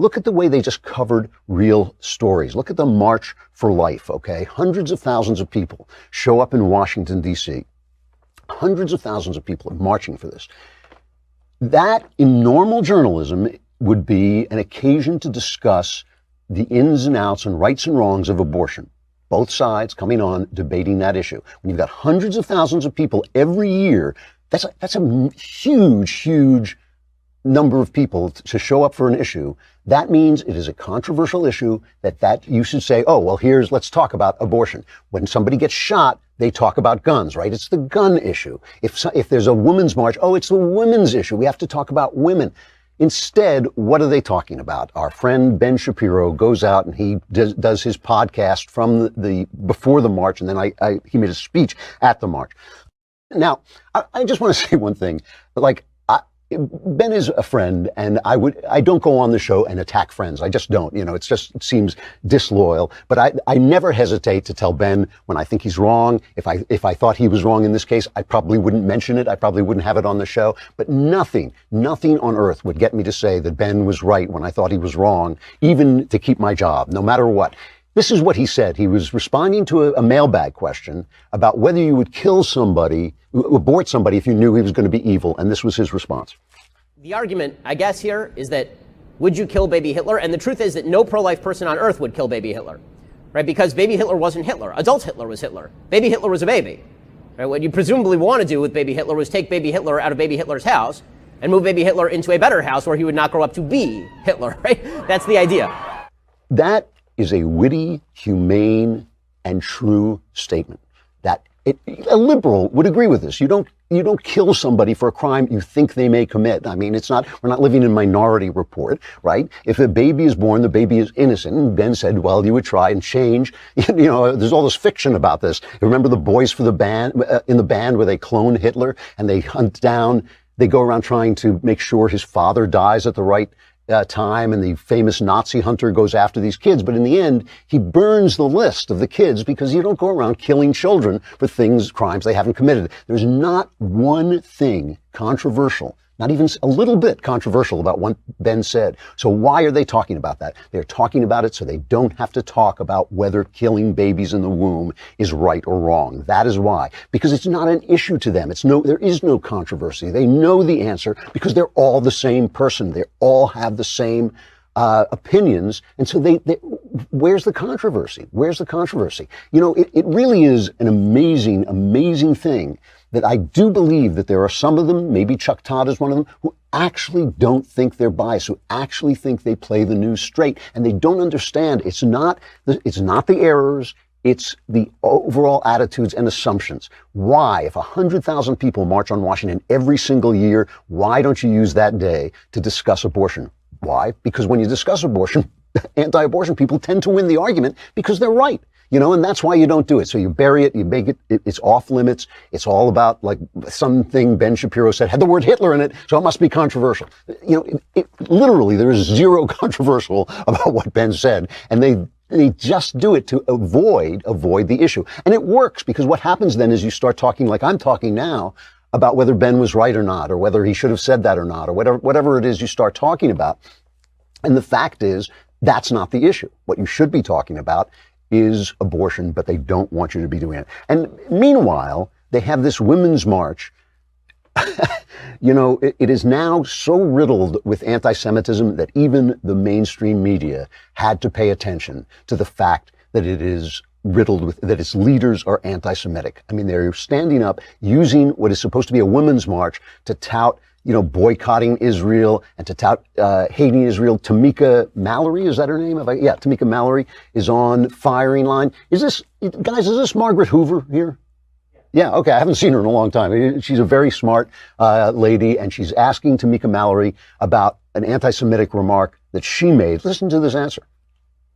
Look at the way they just covered real stories. Look at the March for Life, okay? Hundreds of thousands of people show up in Washington, D.C. Hundreds of thousands of people are marching for this. That, in normal journalism, would be an occasion to discuss the ins and outs and rights and wrongs of abortion. Both sides coming on, debating that issue. When you've got hundreds of thousands of people every year, that's a huge number of people to show up for an issue. That means it is a controversial issue that you should say, oh, well, let's talk about abortion. When somebody gets shot, they talk about guns, right? It's the gun issue. If there's a women's march, oh, it's the women's issue. We have to talk about women. Instead, what are they talking about? Our friend Ben Shapiro goes out and he does his podcast from before the march, and then he made a speech at the march. Now, I just want to say one thing. Ben is a friend, and I don't go on the show and attack friends. I just don't. It seems disloyal. But I never hesitate to tell Ben when I think he's wrong. If I thought he was wrong in this case, I probably wouldn't mention it. I probably wouldn't have it on the show. But nothing on earth would get me to say that Ben was right when I thought he was wrong, even to keep my job, no matter what. This is what he said. He was responding to a mailbag question about whether you would kill somebody, abort somebody if you knew he was going to be evil. And this was his response. The argument, I guess, here is that would you kill baby Hitler? And the truth is that no pro-life person on earth would kill baby Hitler, right? Because baby Hitler wasn't Hitler. Adult Hitler was Hitler. Baby Hitler was a baby. Right? What you presumably want to do with baby Hitler was take baby Hitler out of baby Hitler's house and move baby Hitler into a better house where he would not grow up to be Hitler, right? That's the idea. That is a witty, humane, and true statement. A liberal would agree with this. You don't kill somebody for a crime you think they may commit. I mean, we're not living in Minority Report, right? If a baby is born, the baby is innocent. And Ben said, well, you would try and change. There's all this fiction about this. Remember the boys for the band, in the band where they clone Hitler and they go around trying to make sure his father dies at the right time, and the famous Nazi hunter goes after these kids. But in the end, he burns the list of the kids because you don't go around killing children for crimes they haven't committed. There's not one thing controversial, not even a little bit controversial about what Ben said. So why are they talking about that? They're talking about it so they don't have to talk about whether killing babies in the womb is right or wrong. That is why. Because it's not an issue to them. There is no controversy. They know the answer because they're all the same person. They all have the same opinions. And so where's the controversy? Where's the controversy? It really is an amazing thing that I do believe that there are some of them, maybe Chuck Todd is one of them, who actually don't think they're biased, who actually think they play the news straight, and they don't understand it's not the errors, it's the overall attitudes and assumptions. Why, if 100,000 people march on Washington every single year, why don't you use that day to discuss abortion? Why? Because when you discuss abortion, anti-abortion people tend to win the argument because they're right. And that's why you don't do it. So you bury it, you make it's off limits. It's all about like something Ben Shapiro said had the word Hitler in it, so it must be controversial. Literally, there is zero controversial about what Ben said. And they just do it to avoid the issue. And it works because what happens then is you start talking like I'm talking now about whether Ben was right or not, or whether he should have said that or not, or whatever it is you start talking about. And the fact is, that's not the issue. What you should be talking about is abortion, but they don't want you to be doing it. And meanwhile, they have this women's march. It is now so riddled with anti-Semitism that even the mainstream media had to pay attention to the fact that it is riddled with, that its leaders are anti-Semitic. I mean, they're standing up using what is supposed to be a women's march to tout boycotting Israel and to tout hating Israel. Tamika Mallory, is that her name? Yeah, Tamika Mallory is on firing line. Is this Margaret Hoover here? Yeah, okay, I haven't seen her in a long time. She's a very smart lady, and she's asking Tamika Mallory about an anti-Semitic remark that she made. Listen to this answer.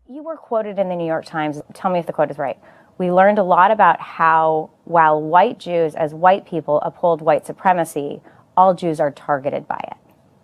You were quoted in the New York Times, tell me if the quote is right. We learned a lot about how, while white Jews as white people uphold white supremacy, all Jews are targeted by it.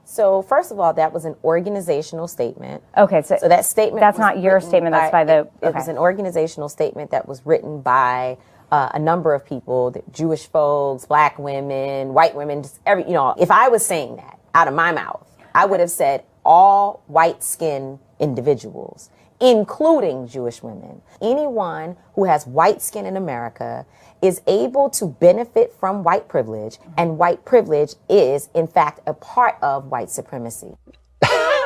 So first of all, that was an organizational statement. Okay, so that statement that's not your statement, that's by the... It was an organizational statement that was written by a number of people, Jewish folks, black women, white women, just if I was saying that out of my mouth, I would have said all white-skinned individuals, including Jewish women. Anyone who has white skin in America is able to benefit from white privilege, and white privilege is, in fact, a part of white supremacy.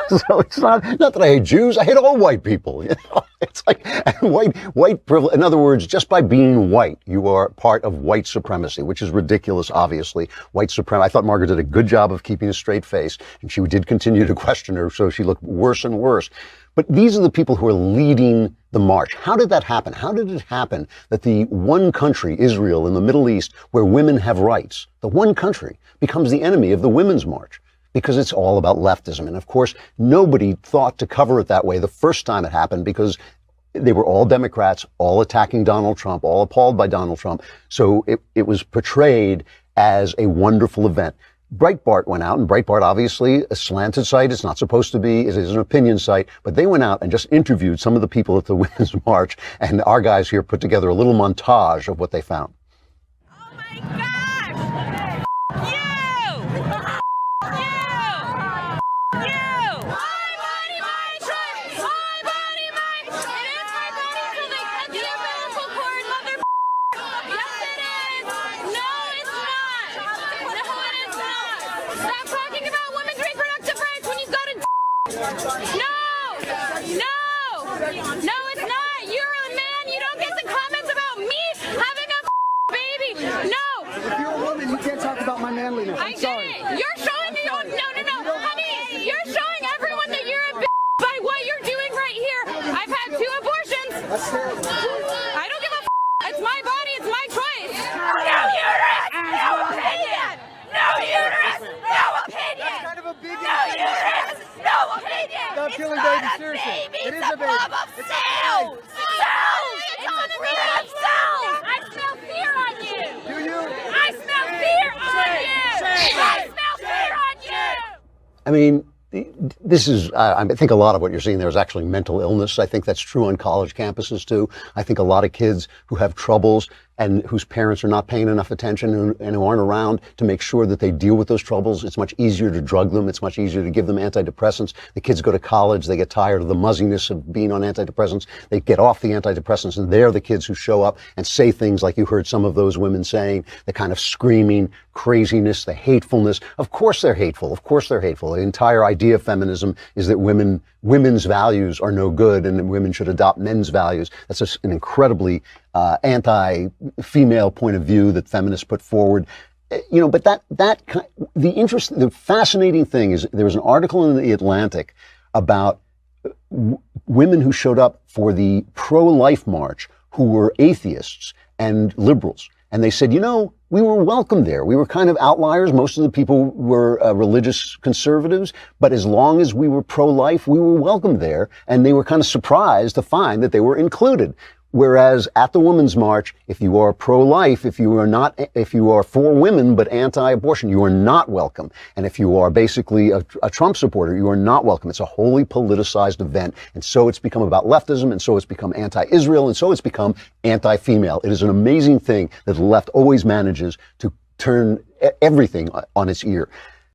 So it's not that I hate Jews, I hate all white people. You know? It's like white privilege. In other words, just by being white, you are part of white supremacy, which is ridiculous, obviously. White supremacy. I thought Margaret did a good job of keeping a straight face, and she did continue to question her, so she looked worse and worse. But these are the people who are leading the march. How did that happen? How did it happen that the one country, Israel, in the Middle East, where women have rights, the one country becomes the enemy of the women's march? Because it's all about leftism. And of course, nobody thought to cover it that way the first time it happened, because they were all Democrats, all attacking Donald Trump, all appalled by Donald Trump. So it was portrayed as a wonderful event. Breitbart went out, and Breitbart, obviously a slanted site. It's not supposed to be. It is an opinion site. But they went out and just interviewed some of the people at the Women's March. And our guys here put together a little montage of what they found. Oh my gosh! I did. You're showing me. No, honey. You're showing everyone that you're a bitch by what you're doing right here. I've had 2 abortions. I don't give a. It's my body. It's my choice. No uterus. No opinion. No uterus. No opinion. Kind of a big no uterus. No opinion. Stop killing babies. Seriously. It is a blob of cells. Cells. It's a blob of cells. I smell fear on you. Do you? I smell fear on you. I smell fear on you! I mean, this is, I think a lot of what you're seeing there is actually mental illness. I think that's true on college campuses too. I think a lot of kids who have troubles and whose parents are not paying enough attention and who aren't around to make sure that they deal with those troubles. It's much easier to drug them. It's much easier to give them antidepressants. The kids go to college. They get tired of the muzziness of being on antidepressants. They get off the antidepressants, and they're the kids who show up and say things like you heard some of those women saying, the kind of screaming craziness, the hatefulness. Of course they're hateful. Of course they're hateful. The entire idea of feminism is that women's values are no good and that women should adopt men's values. That's just an incredibly anti-female point of view that feminists put forward. You know, but the fascinating thing is there was an article in the Atlantic about women who showed up for the pro-life march who were atheists and liberals. And they said, you know, we were welcome there. We were kind of outliers. Most of the people were religious conservatives, but as long as we were pro-life, we were welcome there. And they were kind of surprised to find that they were included. Whereas at the Women's March, if you are pro-life, if you are for women but anti-abortion, you are not welcome. And if you are basically a Trump supporter, you are not welcome. It's a wholly politicized event. And so it's become about leftism, and so it's become anti-Israel, and so it's become anti-female. It is an amazing thing that the left always manages to turn everything on its ear.